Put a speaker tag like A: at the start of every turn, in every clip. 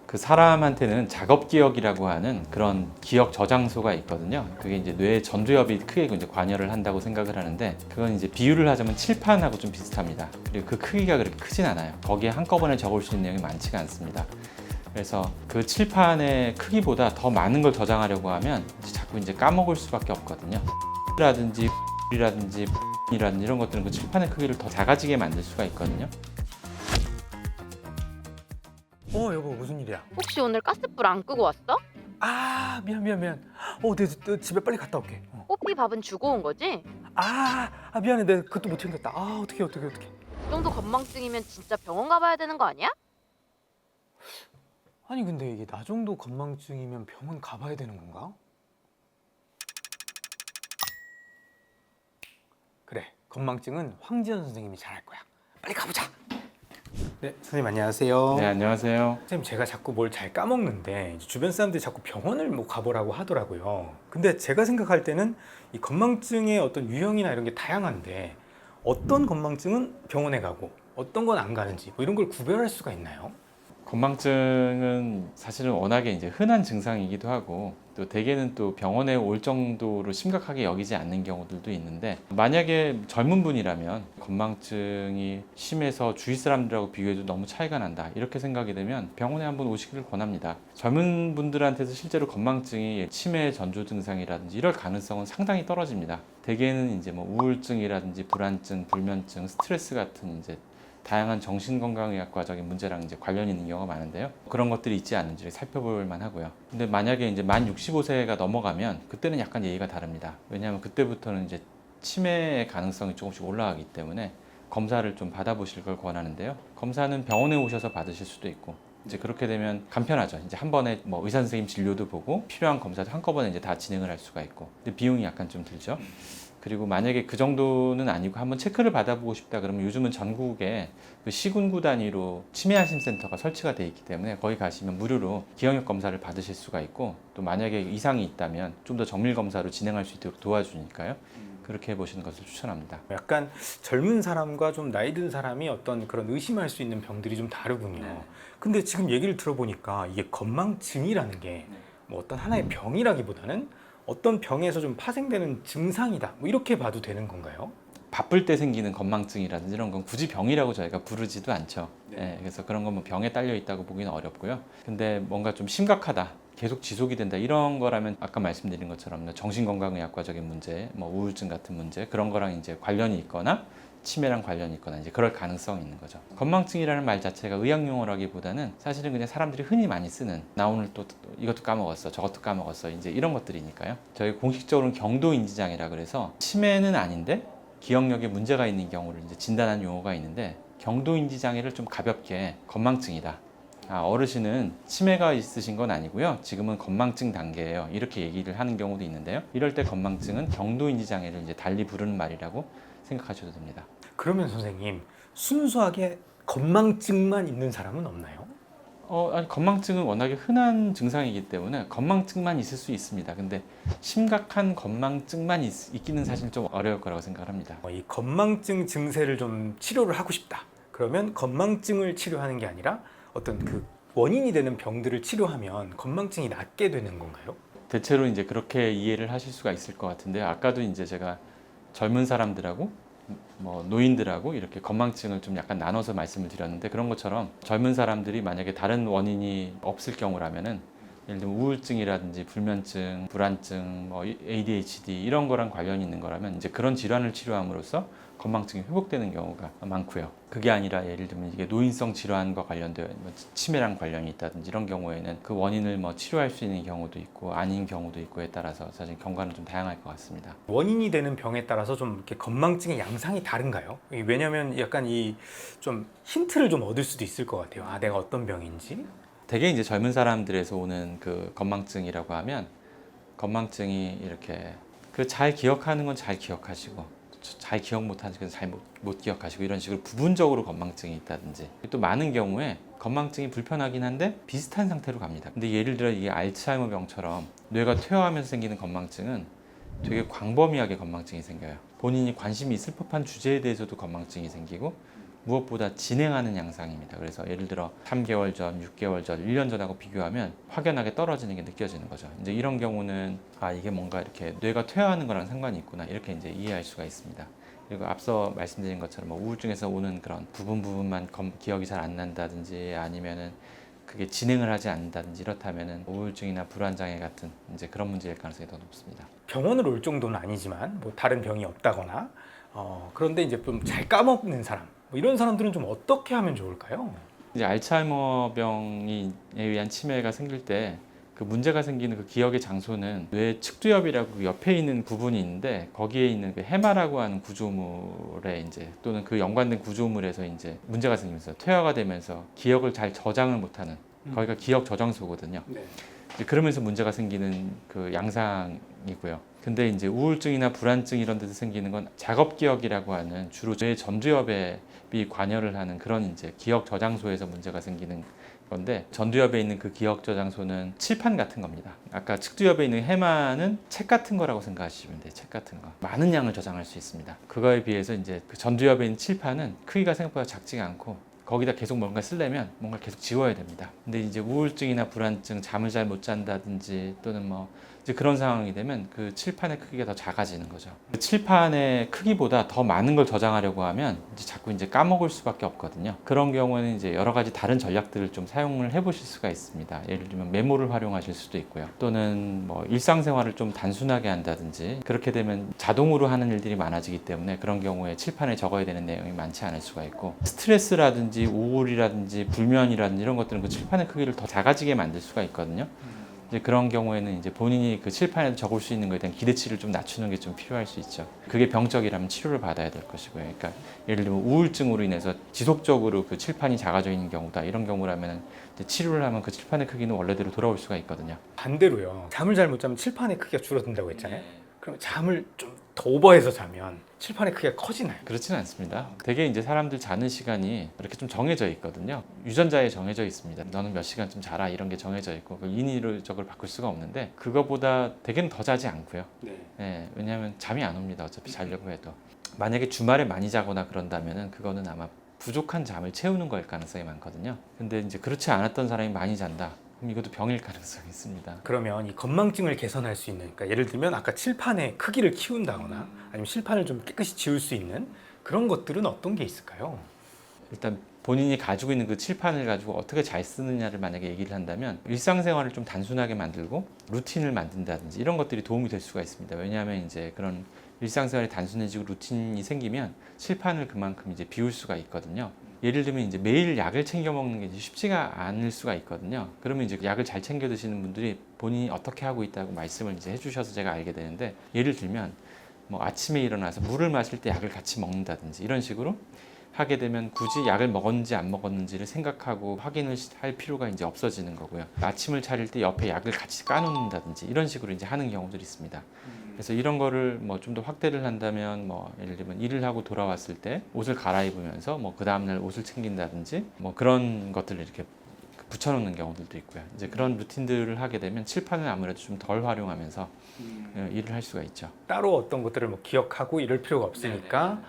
A: 그 사람한테는 작업 기억이라고 하는 그런 기억 저장소가 있거든요. 그게 이제 뇌 전두엽이 크게 이제 관여를 한다고 생각을 하는데, 그건 이제 비유를 하자면 칠판하고 좀 비슷합니다. 그리고 그 크기가 그렇게 크진 않아요. 거기에 한꺼번에 적을 수 있는 내용이 많지가 않습니다. 그래서 그 칠판의 크기보다 더 많은 걸 저장하려고 하면 자꾸 이제 까먹을 수밖에 없거든요. 라든지 이라든지 이런 것들은 그 칠판의 크기를 더 작아지게 만들 수가 있거든요.
B: 여보, 무슨 일이야?
C: 혹시 오늘 가스불 안 끄고 왔어?
B: 아, 미안. 내 집에 빨리 갔다 올게.
C: 뽀삐 밥은 주고 온 거지?
B: 미안해. 내가 그것도 못 챙겼다. 어떡해.
C: 이 정도 건망증이면 진짜 병원 가봐야 되는 거 아니야?
B: 아니, 근데 이게 나 정도 건망증이면 병원 가봐야 되는 건가? 그래, 건망증은 황지연 선생님이 잘할 거야. 빨리 가보자. 네, 선생님 안녕하세요.
A: 네, 안녕하세요.
B: 선생님, 제가 자꾸 뭘 잘 까먹는데 이제 주변 사람들이 자꾸 병원을 뭐 가보라고 하더라고요. 근데 제가 생각할 때는 이 건망증의 어떤 유형이나 이런 게 다양한데 어떤 건망증은 병원에 가고 어떤 건 안 가는지 뭐 이런 걸 구별할 수가 있나요?
A: 건망증은 사실은 워낙에 이제 흔한 증상이기도 하고, 또 대개는 또 병원에 올 정도로 심각하게 여기지 않는 경우들도 있는데, 만약에 젊은 분이라면 건망증이 심해서 주위 사람들하고 비교해도 너무 차이가 난다 이렇게 생각이 되면 병원에 한번 오시기를 권합니다. 젊은 분들한테도 실제로 건망증이 치매 전조 증상이라든지 이럴 가능성은 상당히 떨어집니다. 대개는 이제 뭐 우울증이라든지 불안증, 불면증, 스트레스 같은 이제 다양한 정신건강의학과적인 문제랑 이제 관련이 있는 경우가 많은데요. 그런 것들이 있지 않은지 살펴볼 만하고요. 근데 만약에 이제 만 65세가 넘어가면 그때는 약간 예의가 다릅니다. 왜냐하면 그때부터는 이제 치매의 가능성이 조금씩 올라가기 때문에 검사를 좀 받아보실 걸 권하는데요. 검사는 병원에 오셔서 받으실 수도 있고, 이제 그렇게 되면 간편하죠. 이제 한 번에 뭐 의사 선생님 진료도 보고 필요한 검사도 한꺼번에 이제 다 진행을 할 수가 있고, 근데 비용이 약간 좀 들죠. 그리고 만약에 그 정도는 아니고 한번 체크를 받아보고 싶다 그러면 요즘은 전국에 그 시군구 단위로 치매안심센터가 설치가 되어 있기 때문에 거기 가시면 무료로 기억력 검사를 받으실 수가 있고, 또 만약에 이상이 있다면 좀 더 정밀 검사로 진행할 수 있도록 도와주니까요. 그렇게 해보시는 것을 추천합니다.
B: 약간 젊은 사람과 좀 나이 든 사람이 어떤 그런 의심할 수 있는 병들이 좀 다르군요. 근데 지금 얘기를 들어보니까 이게 건망증이라는 게 뭐 어떤 하나의 병이라기보다는 어떤 병에서 좀 파생되는 증상이다, 뭐 이렇게 봐도 되는 건가요?
A: 바쁠 때 생기는 건망증이라든지 이런 건 굳이 병이라고 저희가 부르지도 않죠. 그래서 그런 건 뭐 병에 딸려 있다고 보기는 어렵고요. 근데 뭔가 좀 심각하다, 계속 지속이 된다 이런 거라면 아까 말씀드린 것처럼 정신건강의학과적인 문제, 뭐 우울증 같은 문제 그런 거랑 이제 관련이 있거나 치매랑 관련이 있거나 이제 그럴 가능성이 있는 거죠. 건망증이라는 말 자체가 의학 용어라기보다는 사실은 그냥 사람들이 흔히 많이 쓰는, 나 오늘 또 이것도 까먹었어, 저것도 까먹었어, 이제 이런 것들이니까요. 저희 공식적으로는 경도인지장애라 그래서 치매는 아닌데 기억력에 문제가 있는 경우를 이제 진단하는 용어가 있는데, 경도인지장애를 좀 가볍게 건망증이다, 어르신은 치매가 있으신 건 아니고요, 지금은 건망증 단계예요, 이렇게 얘기를 하는 경우도 있는데요. 이럴 때 건망증은 경도인지장애를 이제 달리 부르는 말이라고 생각하셔도 됩니다.
B: 그러면 선생님, 순수하게 건망증만 있는 사람은 없나요?
A: 아니, 건망증은 워낙에 흔한 증상이기 때문에 건망증만 있을 수 있습니다. 근데 심각한 건망증만 있기는 사실 좀 어려울 거라고 생각을 합니다.
B: 이 건망증 증세를 좀 치료를 하고 싶다. 그러면 건망증을 치료하는 게 아니라 어떤 그 원인이 되는 병들을 치료하면 건망증이 낫게 되는 건가요?
A: 대체로 이제 그렇게 이해를 하실 수가 있을 것 같은데, 아까도 이제 제가 젊은 사람들하고 뭐 노인들하고 이렇게 건망증을 좀 약간 나눠서 말씀을 드렸는데, 그런 것처럼 젊은 사람들이 만약에 다른 원인이 없을 경우라면은, 예를 들면 우울증이라든지 불면증, 불안증, 뭐 ADHD 이런 거랑 관련이 있는 거라면 이제 그런 질환을 치료함으로써 건망증이 회복되는 경우가 많고요. 그게 아니라 예를 들면 이게 노인성 질환과 관련되어 뭐 치매랑 관련이 있다든지 이런 경우에는 그 원인을 뭐 치료할 수 있는 경우도 있고 아닌 경우도 있고에 따라서 사실 경과는 좀 다양할 것 같습니다.
B: 원인이 되는 병에 따라서 좀 이렇게 건망증의 양상이 다른가요? 왜냐하면 약간 이 좀 힌트를 좀 얻을 수도 있을 것 같아요. 내가 어떤 병인지.
A: 대개 이제 젊은 사람들에서 오는 그 건망증이라고 하면, 건망증이 이렇게 그 잘 기억하는 건 잘 기억하시고 잘 기억 못하는 건 잘 못 기억하시고 이런 식으로 부분적으로 건망증이 있다든지, 또 많은 경우에 건망증이 불편하긴 한데 비슷한 상태로 갑니다. 근데 예를 들어 이게 알츠하이머 병처럼 뇌가 퇴화하면서 생기는 건망증은 되게 광범위하게 건망증이 생겨요. 본인이 관심이 있을 법한 주제에 대해서도 건망증이 생기고, 무엇보다 진행하는 양상입니다. 그래서 예를 들어 3개월 전, 6개월 전, 1년 전하고 비교하면 확연하게 떨어지는 게 느껴지는 거죠. 이제 이런 경우는 이게 뭔가 이렇게 뇌가 퇴화하는 거랑 상관이 있구나 이렇게 이제 이해할 수가 있습니다. 그리고 앞서 말씀드린 것처럼 뭐 우울증에서 오는 그런 부분만 기억이 잘 안 난다든지 아니면은 그게 진행을 하지 않는다든지 이렇다면은 우울증이나 불안장애 같은 이제 그런 문제일 가능성이 더 높습니다.
B: 병원을 올 정도는 아니지만 뭐 다른 병이 없다거나 그런데 이제 좀 잘 까먹는 사람 뭐 이런 사람들은 좀 어떻게 하면 좋을까요?
A: 이제 알츠하이머병에 의한 치매가 생길 때 그 문제가 생기는 그 기억의 장소는 뇌 측두엽이라고 그 옆에 있는 부분이 있는데 거기에 있는 그 해마라고 하는 구조물에 이제 또는 그 연관된 구조물에서 이제 문제가 생기면서 퇴화가 되면서 기억을 잘 저장을 못하는 거기가 기억 저장소거든요.
B: 네.
A: 이제 그러면서 문제가 생기는 그 양상이고요. 근데 이제 우울증이나 불안증 이런 데서 생기는 건 작업 기억이라고 하는 주로 뇌 전두엽에 관여를 하는 그런 이제 기억 저장소에서 문제가 생기는 건데 전두엽에 있는 그 기억 저장소는 칠판 같은 겁니다. 아까 측두엽에 있는 해마는 책 같은 거라고 생각하시면 돼요. 책 같은 거. 많은 양을 저장할 수 있습니다. 그거에 비해서 이제 그 전두엽에 있는 칠판은 크기가 생각보다 작지가 않고 거기다 계속 뭔가 쓰려면 뭔가 계속 지워야 됩니다. 근데 이제 우울증이나 불안증, 잠을 잘 못 잔다든지 또는 뭐 이제 그런 상황이 되면 그 칠판의 크기가 더 작아지는 거죠. 그 칠판의 크기보다 더 많은 걸 저장하려고 하면 이제 자꾸 이제 까먹을 수밖에 없거든요. 그런 경우에는 이제 여러 가지 다른 전략들을 좀 사용을 해보실 수가 있습니다. 예를 들면 메모를 활용하실 수도 있고요. 또는 뭐 일상생활을 좀 단순하게 한다든지 그렇게 되면 자동으로 하는 일들이 많아지기 때문에 그런 경우에 칠판에 적어야 되는 내용이 많지 않을 수가 있고 스트레스라든지 우울이라든지 불면이라든지 이런 것들은 그 칠판의 크기를 더 작아지게 만들 수가 있거든요. 이제 그런 경우에는 이제 본인이 그 칠판에 적을 수 있는 것에 대한 기대치를 좀 낮추는 게 좀 필요할 수 있죠. 그게 병적이라면 치료를 받아야 될 것이고요. 그러니까 예를 들면 우울증으로 인해서 지속적으로 그 칠판이 작아져 있는 경우다. 이런 경우라면 치료를 하면 그 칠판의 크기는 원래대로 돌아올 수가 있거든요.
B: 반대로요. 잠을 잘 못 자면 칠판의 크기가 줄어든다고 했잖아요. 그럼 잠을 좀 더 오버해서 자면 칠판의 크기가 커지나요?
A: 그렇지는 않습니다. 대개 이제 사람들 자는 시간이 이렇게 좀 정해져 있거든요. 유전자에 정해져 있습니다. 너는 몇 시간 좀 자라 이런 게 정해져 있고 그걸 인위적으로 바꿀 수가 없는데 그거보다 대개는 더 자지 않고요. 네, 왜냐하면 잠이 안 옵니다. 어차피 자려고 해도. 만약에 주말에 많이 자거나 그런다면은 그거는 아마 부족한 잠을 채우는 거일 가능성이 많거든요. 근데 이제 그렇지 않았던 사람이 많이 잔다. 그럼 이것도 병일 가능성이 있습니다.
B: 그러면 이 건망증을 개선할 수 있는, 그러니까 예를 들면 아까 칠판의 크기를 키운다거나 아니면 칠판을 좀 깨끗이 지울 수 있는 그런 것들은 어떤 게 있을까요?
A: 일단 본인이 가지고 있는 그 칠판을 가지고 어떻게 잘 쓰느냐를 만약에 얘기를 한다면 일상생활을 좀 단순하게 만들고 루틴을 만든다든지 이런 것들이 도움이 될 수가 있습니다. 왜냐하면 이제 그런 일상생활이 단순해지고 루틴이 생기면 칠판을 그만큼 이제 비울 수가 있거든요. 예를 들면 이제 매일 약을 챙겨 먹는 게 이제 쉽지가 않을 수가 있거든요. 그러면 이제 약을 잘 챙겨 드시는 분들이 본인이 어떻게 하고 있다고 말씀을 이제 해주셔서 제가 알게 되는데 예를 들면 뭐 아침에 일어나서 물을 마실 때 약을 같이 먹는다든지 이런 식으로 하게 되면 굳이 약을 먹었는지 안 먹었는지를 생각하고 확인을 할 필요가 이제 없어지는 거고요. 아침을 차릴 때 옆에 약을 같이 까놓는다든지 이런 식으로 이제 하는 경우들이 있습니다. 그래서 이런 거를 뭐 좀 더 확대를 한다면 뭐 예를 들면 일을 하고 돌아왔을 때 옷을 갈아입으면서 뭐 그 다음날 옷을 챙긴다든지 뭐 그런 것들을 이렇게 붙여놓는 경우들도 있고요. 이제 그런 루틴들을 하게 되면 칠판을 아무래도 좀 덜 활용하면서 일을 할 수가 있죠.
B: 따로 어떤 것들을 뭐 기억하고 이럴 필요가 없으니까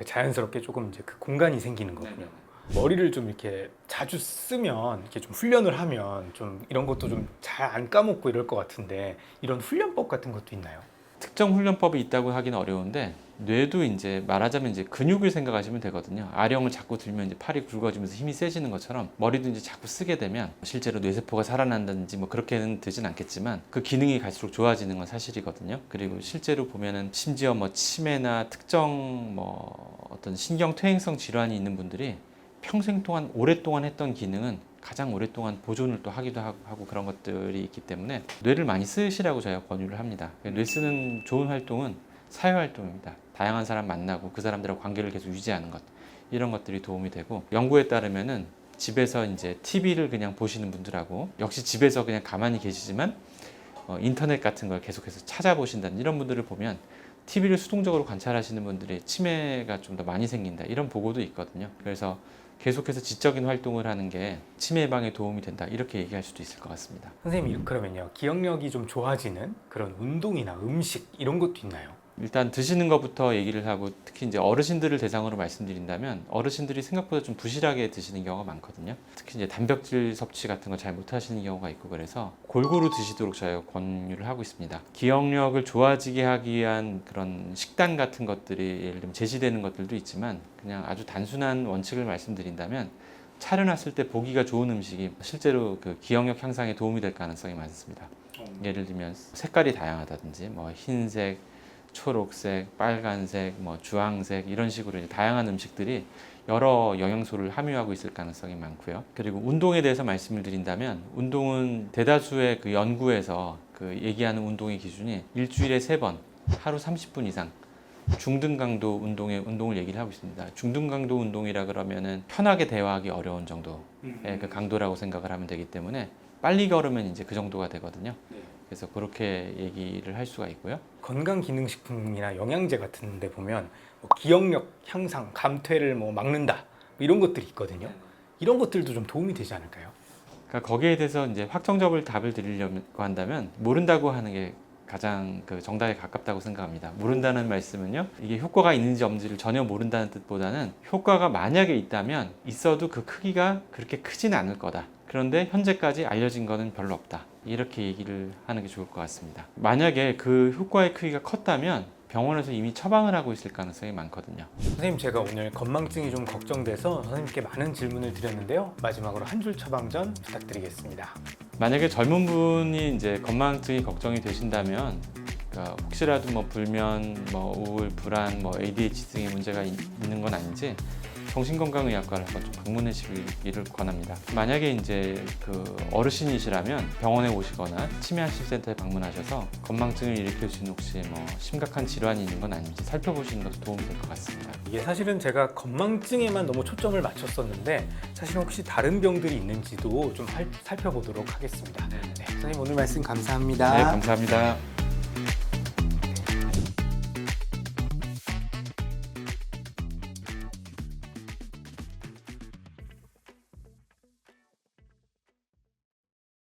B: 자연스럽게 조금 이제 그 공간이 생기는 거군요. 머리를 좀 이렇게 자주 쓰면 이렇게 좀 훈련을 하면 좀 이런 것도 좀 잘 안 까먹고 이럴 것 같은데 이런 훈련법 같은 것도 있나요?
A: 특정 훈련법이 있다고 하기는 어려운데 뇌도 이제 말하자면 이제 근육을 생각하시면 되거든요. 아령을 자꾸 들면 이제 팔이 굵어지면서 힘이 세지는 것처럼 머리도 이제 자꾸 쓰게 되면 실제로 뇌세포가 살아난다든지 뭐 그렇게는 되진 않겠지만 그 기능이 갈수록 좋아지는 건 사실이거든요. 그리고 실제로 보면은 심지어 뭐 치매나 특정 뭐 어떤 신경 퇴행성 질환이 있는 분들이 평생 동안 오랫동안 했던 기능은 가장 오랫동안 보존을 또 하기도 하고 그런 것들이 있기 때문에 뇌를 많이 쓰시라고 저희가 권유를 합니다. 뇌 쓰는 좋은 활동은 사회활동입니다. 다양한 사람 만나고 그 사람들하고 관계를 계속 유지하는 것 이런 것들이 도움이 되고 연구에 따르면은 집에서 이제 TV를 그냥 보시는 분들하고 역시 집에서 그냥 가만히 계시지만 인터넷 같은 걸 계속해서 찾아보신다는 이런 분들을 보면 TV를 수동적으로 관찰하시는 분들이 치매가 좀 더 많이 생긴다 이런 보고도 있거든요. 그래서 계속해서 지적인 활동을 하는 게 치매 예방에 도움이 된다 이렇게 얘기할 수도 있을 것 같습니다.
B: 선생님 그러면요 기억력이 좀 좋아지는 그런 운동이나 음식 이런 것도 있나요?
A: 일단 드시는 것부터 얘기를 하고 특히 이제 어르신들을 대상으로 말씀드린다면 어르신들이 생각보다 좀 부실하게 드시는 경우가 많거든요. 특히 이제 단백질 섭취 같은 거 잘 못하시는 경우가 있고 그래서 골고루 드시도록 저희가 권유를 하고 있습니다. 기억력을 좋아지게 하기 위한 그런 식단 같은 것들이 예를 들면 제시되는 것들도 있지만 그냥 아주 단순한 원칙을 말씀드린다면 차려놨을 때 보기가 좋은 음식이 실제로 그 기억력 향상에 도움이 될 가능성이 많습니다. 예를 들면 색깔이 다양하다든지 뭐 흰색, 초록색, 빨간색, 뭐 주황색 이런 식으로 이제 다양한 음식들이 여러 영양소를 함유하고 있을 가능성이 많고요. 그리고 운동에 대해서 말씀을 드린다면 운동은 대다수의 그 연구에서 그 얘기하는 운동의 기준이 일주일에 3번, 하루 30분 이상 중등 강도 운동을 얘기를 하고 있습니다. 중등 강도 운동이라 그러면은 편하게 대화하기 어려운 정도의 그 강도라고 생각을 하면 되기 때문에 빨리 걸으면 이제 그 정도가 되거든요. 그래서 그렇게 얘기를 할 수가 있고요.
B: 건강기능식품이나 영양제 같은 데 보면 뭐 기억력 향상, 감퇴를 뭐 막는다 뭐 이런 것들이 있거든요. 이런 것들도 좀 도움이 되지 않을까요?
A: 그러니까 거기에 대해서 이제 확정적으로 답을 드리려고 한다면 모른다고 하는 게 가장 그 정답에 가깝다고 생각합니다. 모른다는 말씀은요, 이게 효과가 있는지 없는지를 전혀 모른다는 뜻보다는 효과가 만약에 있다면 있어도 그 크기가 그렇게 크지는 않을 거다. 그런데 현재까지 알려진 거는 별로 없다. 이렇게 얘기를 하는 게 좋을 것 같습니다. 만약에 그 효과의 크기가 컸다면 병원에서 이미 처방을 하고 있을 가능성이 많거든요.
B: 선생님, 제가 오늘 건망증이 좀 걱정돼서 선생님께 많은 질문을 드렸는데요. 마지막으로 한 줄 처방전 부탁드리겠습니다.
A: 만약에 젊은 분이 이제 건망증이 걱정이 되신다면 그러니까 혹시라도 뭐 불면, 뭐 우울, 불안, 뭐 ADHD 등의 문제가 있는 건 아닌지 정신건강의학과를 한번 좀 방문하시기를 권합니다. 만약에 이제 그 어르신이시라면 병원에 오시거나 치매안심센터에 방문하셔서 건망증을 일으킬 수 있는 혹시 뭐 심각한 질환이 있는 건 아닌지 살펴보시는 것도 도움이 될 것 같습니다.
B: 이게 사실은 제가 건망증에만 너무 초점을 맞췄었는데 사실 혹시 다른 병들이 있는지도 좀 살펴보도록 하겠습니다. 네, 선생님 오늘 말씀 감사합니다.
A: 네, 감사합니다.